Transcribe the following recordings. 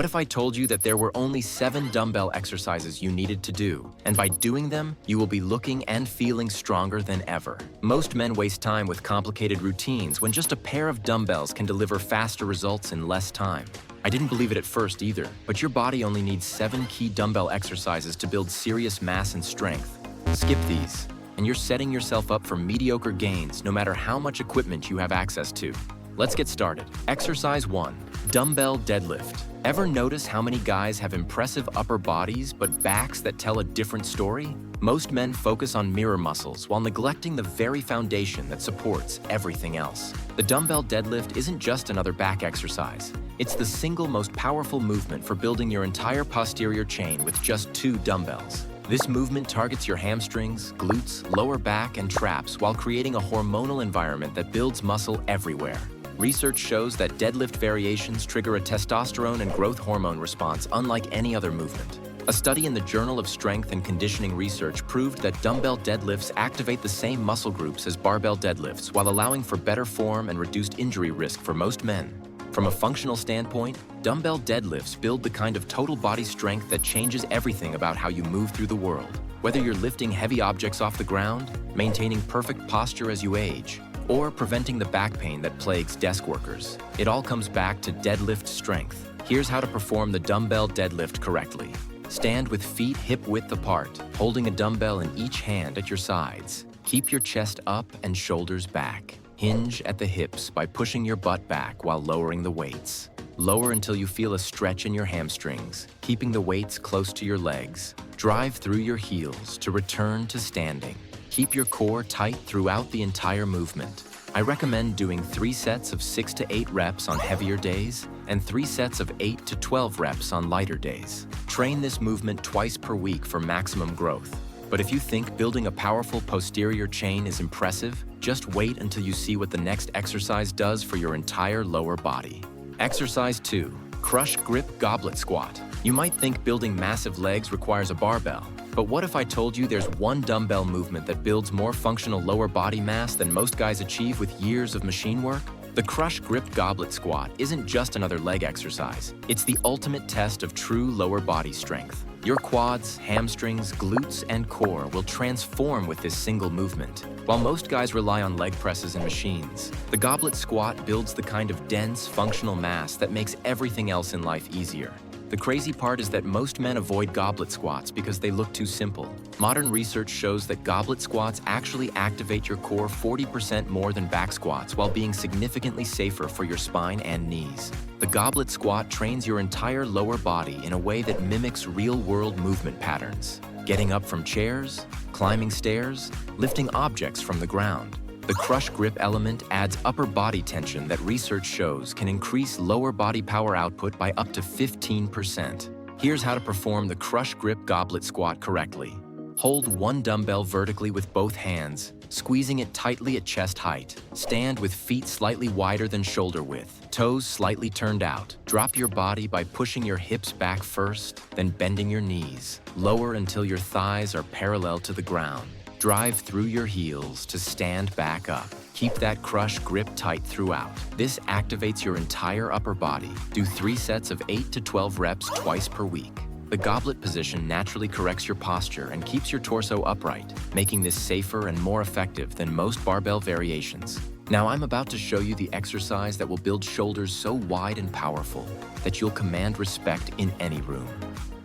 What if I told you that there were only 7 dumbbell exercises you needed to do, and by doing them, you will be looking and feeling stronger than ever? Most men waste time with complicated routines when just a pair of dumbbells can deliver faster results in less time. I didn't believe it at first either, but your body only needs 7 key dumbbell exercises to build serious mass and strength. Skip these, and you're setting yourself up for mediocre gains no matter how much equipment you have access to. Let's get started. Exercise 1. Dumbbell deadlift. Ever notice how many guys have impressive upper bodies but backs that tell a different story? Most men focus on mirror muscles while neglecting the very foundation that supports everything else. The dumbbell deadlift isn't just another back exercise. It's the single most powerful movement for building your entire posterior chain with just 2 dumbbells. This movement targets your hamstrings, glutes, lower back, and traps while creating a hormonal environment that builds muscle everywhere. Research shows that deadlift variations trigger a testosterone and growth hormone response unlike any other movement. A study in the Journal of Strength and Conditioning Research proved that dumbbell deadlifts activate the same muscle groups as barbell deadlifts while allowing for better form and reduced injury risk for most men. From a functional standpoint, dumbbell deadlifts build the kind of total body strength that changes everything about how you move through the world. Whether you're lifting heavy objects off the ground, maintaining perfect posture as you age, or preventing the back pain that plagues desk workers, it all comes back to deadlift strength. Here's how to perform the dumbbell deadlift correctly. Stand with feet hip-width apart, holding a dumbbell in each hand at your sides. Keep your chest up and shoulders back. Hinge at the hips by pushing your butt back while lowering the weights. Lower until you feel a stretch in your hamstrings, keeping the weights close to your legs. Drive through your heels to return to standing. Keep your core tight throughout the entire movement. I recommend doing 3 sets of 6 to 8 reps on heavier days and 3 sets of 8 to 12 reps on lighter days. Train this movement twice per week for maximum growth. But if you think building a powerful posterior chain is impressive, just wait until you see what the next exercise does for your entire lower body. Exercise 2. Crush grip goblet squat. You might think building massive legs requires a barbell, but what if I told you there's one dumbbell movement that builds more functional lower body mass than most guys achieve with years of machine work? The crush grip goblet squat isn't just another leg exercise. It's the ultimate test of true lower body strength. Your quads, hamstrings, glutes, and core will transform with this single movement. While most guys rely on leg presses and machines, the goblet squat builds the kind of dense, functional mass that makes everything else in life easier. The crazy part is that most men avoid goblet squats because they look too simple. Modern research shows that goblet squats actually activate your core 40% more than back squats while being significantly safer for your spine and knees. The goblet squat trains your entire lower body in a way that mimics real-world movement patterns. Getting up from chairs, climbing stairs, lifting objects from the ground. The crush grip element adds upper body tension that research shows can increase lower body power output by up to 15%. Here's how to perform the crush grip goblet squat correctly. Hold one dumbbell vertically with both hands, squeezing it tightly at chest height. Stand with feet slightly wider than shoulder width, toes slightly turned out. Drop your body by pushing your hips back first, then bending your knees. Lower until your thighs are parallel to the ground. Drive through your heels to stand back up. Keep that crush grip tight throughout. This activates your entire upper body. Do 3 sets of 8 to 12 reps twice per week. The goblet position naturally corrects your posture and keeps your torso upright, making this safer and more effective than most barbell variations. Now I'm about to show you the exercise that will build shoulders so wide and powerful that you'll command respect in any room.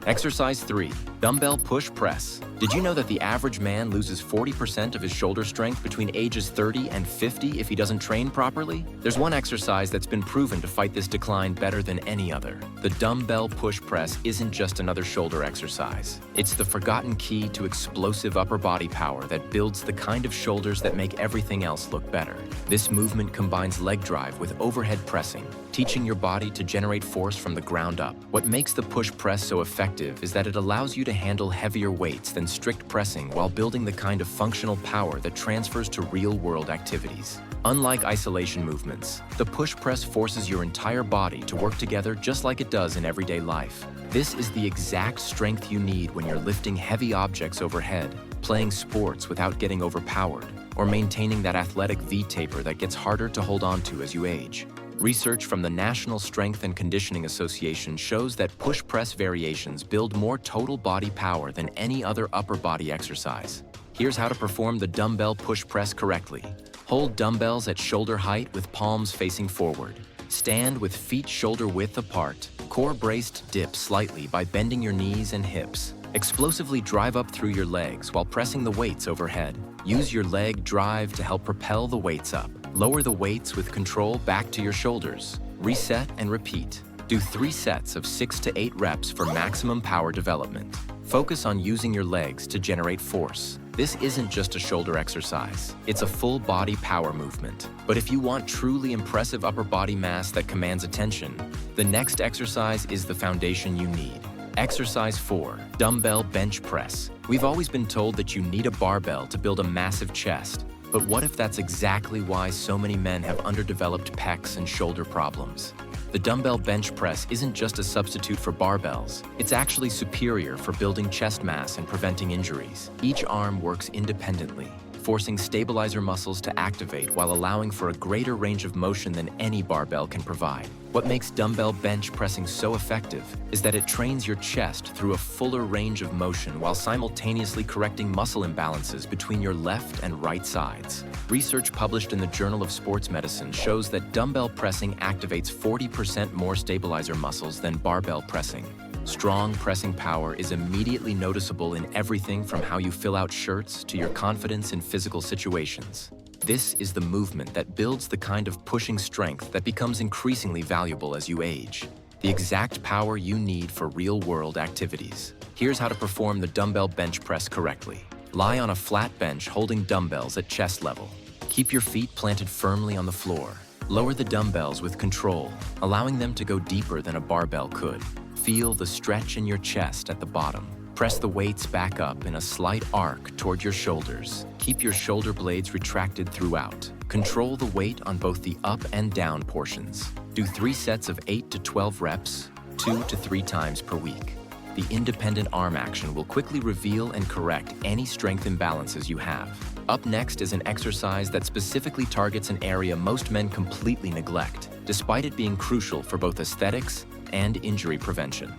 Exercise 3. Dumbbell push press. Did you know that the average man loses 40% of his shoulder strength between ages 30 and 50 if he doesn't train properly? There's one exercise that's been proven to fight this decline better than any other. The dumbbell push press isn't just another shoulder exercise. It's the forgotten key to explosive upper body power that builds the kind of shoulders that make everything else look better. This movement combines leg drive with overhead pressing, teaching your body to generate force from the ground up. What makes the push press so effective is that it allows you to handle heavier weights than strict pressing while building the kind of functional power that transfers to real-world activities. Unlike isolation movements, the push press forces your entire body to work together just like it does in everyday life. This is the exact strength you need when you're lifting heavy objects overhead, playing sports without getting overpowered, or maintaining that athletic V-taper that gets harder to hold on to as you age. Research from the National Strength and Conditioning Association shows that push press variations build more total body power than any other upper body exercise. Here's how to perform the dumbbell push press correctly. Hold dumbbells at shoulder height with palms facing forward. Stand with feet shoulder width apart. Core braced, dip slightly by bending your knees and hips. Explosively drive up through your legs while pressing the weights overhead. Use your leg drive to help propel the weights up. Lower the weights with control back to your shoulders. Reset and repeat. Do 3 sets of 6 to 8 reps for maximum power development. Focus on using your legs to generate force. This isn't just a shoulder exercise, it's a full body power movement. But if you want truly impressive upper body mass that commands attention, the next exercise is the foundation you need. Exercise 4, dumbbell bench press. We've always been told that you need a barbell to build a massive chest. But what if that's exactly why so many men have underdeveloped pecs and shoulder problems? The dumbbell bench press isn't just a substitute for barbells. It's actually superior for building chest mass and preventing injuries. Each arm works independently, forcing stabilizer muscles to activate while allowing for a greater range of motion than any barbell can provide. What makes dumbbell bench pressing so effective is that it trains your chest through a fuller range of motion while simultaneously correcting muscle imbalances between your left and right sides. Research published in the Journal of Sports Medicine shows that dumbbell pressing activates 40% more stabilizer muscles than barbell pressing. Strong pressing power is immediately noticeable in everything from how you fill out shirts to your confidence in physical situations. This is the movement that builds the kind of pushing strength that becomes increasingly valuable as you age. The exact power you need for real-world activities. Here's how to perform the dumbbell bench press correctly. Lie on a flat bench holding dumbbells at chest level. Keep your feet planted firmly on the floor. Lower the dumbbells with control, allowing them to go deeper than a barbell could. Feel the stretch in your chest at the bottom. Press the weights back up in a slight arc toward your shoulders. Keep your shoulder blades retracted throughout. Control the weight on both the up and down portions. Do 3 sets of 8 to 12 reps, 2 to 3 times per week. The independent arm action will quickly reveal and correct any strength imbalances you have. Up next is an exercise that specifically targets an area most men completely neglect, despite it being crucial for both aesthetics and injury prevention.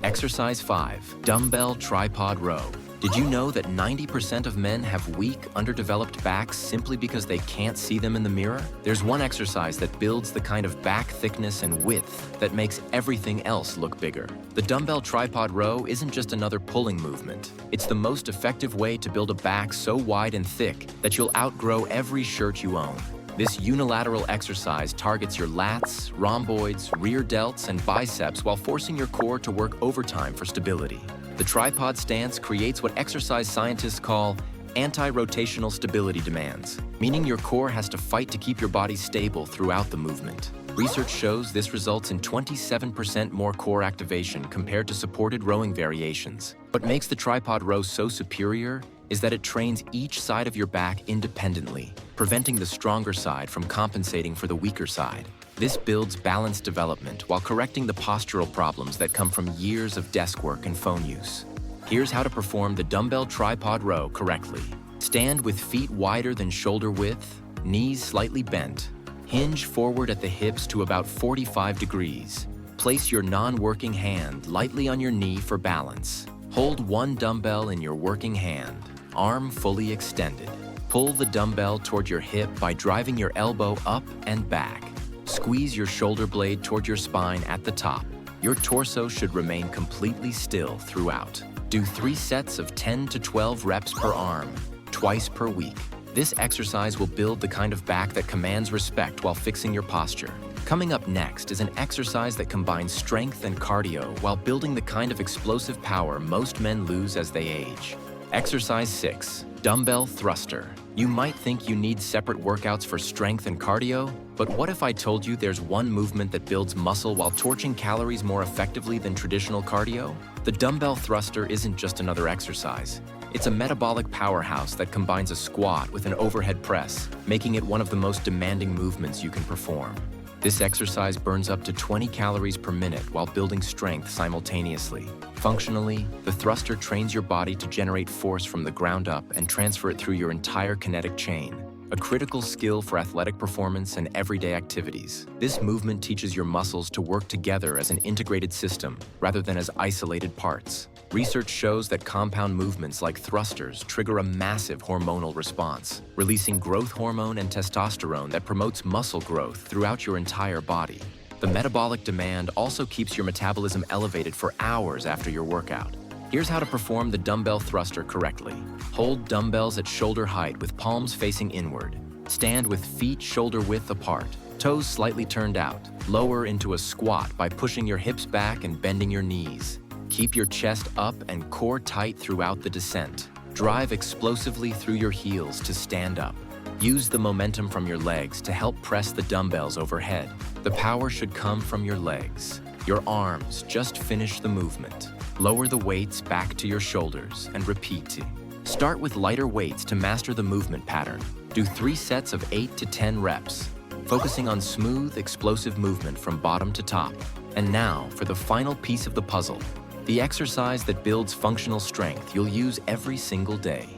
Exercise 5, dumbbell tripod row. Did you know that 90% of men have weak, underdeveloped backs simply because they can't see them in the mirror? There's one exercise that builds the kind of back thickness and width that makes everything else look bigger. The dumbbell tripod row isn't just another pulling movement. It's the most effective way to build a back so wide and thick that you'll outgrow every shirt you own. This unilateral exercise targets your lats, rhomboids, rear delts, and biceps while forcing your core to work overtime for stability. The tripod stance creates what exercise scientists call anti-rotational stability demands, meaning your core has to fight to keep your body stable throughout the movement. Research shows this results in 27% more core activation compared to supported rowing variations. What makes the tripod row so superior is that it trains each side of your back independently, preventing the stronger side from compensating for the weaker side. This builds balance development while correcting the postural problems that come from years of desk work and phone use. Here's how to perform the dumbbell tripod row correctly. Stand with feet wider than shoulder width, knees slightly bent. Hinge forward at the hips to about 45 degrees. Place your non-working hand lightly on your knee for balance. Hold one dumbbell in your working hand, arm fully extended. Pull the dumbbell toward your hip by driving your elbow up and back. Squeeze your shoulder blade toward your spine at the top. Your torso should remain completely still throughout. Do 3 sets of 10 to 12 reps per arm, twice per week. This exercise will build the kind of back that commands respect while fixing your posture. Coming up next is an exercise that combines strength and cardio while building the kind of explosive power most men lose as they age. Exercise 6, dumbbell thruster. You might think you need separate workouts for strength and cardio, but what if I told you there's one movement that builds muscle while torching calories more effectively than traditional cardio? The dumbbell thruster isn't just another exercise. It's a metabolic powerhouse that combines a squat with an overhead press, making it one of the most demanding movements you can perform. This exercise burns up to 20 calories per minute while building strength simultaneously. Functionally, the thruster trains your body to generate force from the ground up and transfer it through your entire kinetic chain. a critical skill for athletic performance and everyday activities. This movement teaches your muscles to work together as an integrated system rather than as isolated parts. Research shows that compound movements like thrusters trigger a massive hormonal response, releasing growth hormone and testosterone that promotes muscle growth throughout your entire body. The metabolic demand also keeps your metabolism elevated for hours after your workout. Here's how to perform the dumbbell thruster correctly. Hold dumbbells at shoulder height with palms facing inward. Stand with feet shoulder width apart, toes slightly turned out. Lower into a squat by pushing your hips back and bending your knees. Keep your chest up and core tight throughout the descent. Drive explosively through your heels to stand up. Use the momentum from your legs to help press the dumbbells overhead. The power should come from your legs. Your arms just finish the movement. Lower the weights back to your shoulders and repeat. Start with lighter weights to master the movement pattern. Do 3 sets of 8 to 10 reps, focusing on smooth, explosive movement from bottom to top. And now for the final piece of the puzzle, the exercise that builds functional strength you'll use every single day.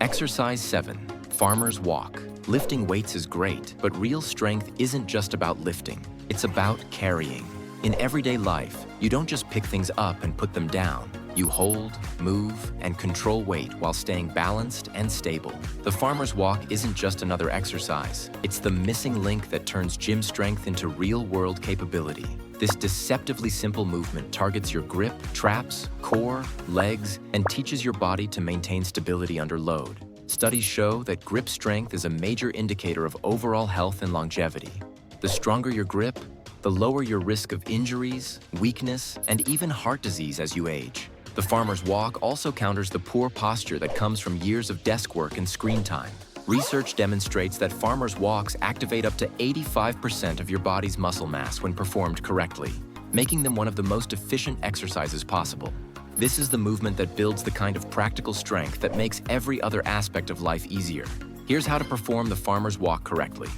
Exercise 7, Farmer's Walk. Lifting weights is great, but real strength isn't just about lifting. It's about carrying. In everyday life, you don't just pick things up and put them down. You hold, move, and control weight while staying balanced and stable. The farmer's walk isn't just another exercise. It's the missing link that turns gym strength into real-world capability. This deceptively simple movement targets your grip, traps, core, legs, and teaches your body to maintain stability under load. Studies show that grip strength is a major indicator of overall health and longevity. The stronger your grip, the lower your risk of injuries, weakness, and even heart disease as you age. The farmer's walk also counters the poor posture that comes from years of desk work and screen time. Research demonstrates that farmer's walks activate up to 85% of your body's muscle mass when performed correctly, making them one of the most efficient exercises possible. This is the movement that builds the kind of practical strength that makes every other aspect of life easier. Here's how to perform the farmer's walk correctly.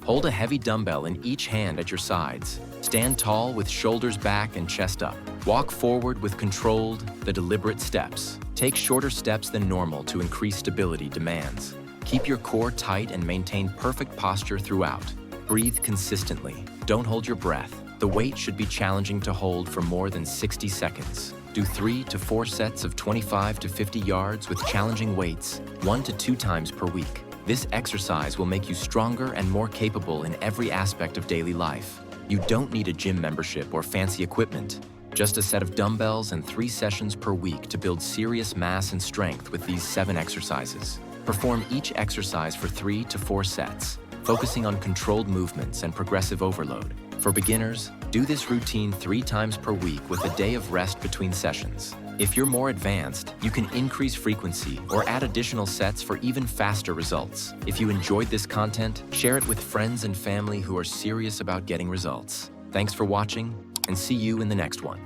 Hold a heavy dumbbell in each hand at your sides. Stand tall with shoulders back and chest up. Walk forward with controlled, deliberate steps. Take shorter steps than normal to increase stability demands. Keep your core tight and maintain perfect posture throughout. Breathe consistently. Don't hold your breath. The weight should be challenging to hold for more than 60 seconds. Do 3 to 4 sets of 25 to 50 yards with challenging weights, 1 to 2 times per week. This exercise will make you stronger and more capable in every aspect of daily life. You don't need a gym membership or fancy equipment. Just a set of dumbbells and 3 sessions per week to build serious mass and strength with these 7 exercises. Perform each exercise for 3 to 4 sets, focusing on controlled movements and progressive overload. For beginners, do this routine 3 times per week with a day of rest between sessions. If you're more advanced, you can increase frequency or add additional sets for even faster results. If you enjoyed this content, share it with friends and family who are serious about getting results. Thanks for watching, and see you in the next one.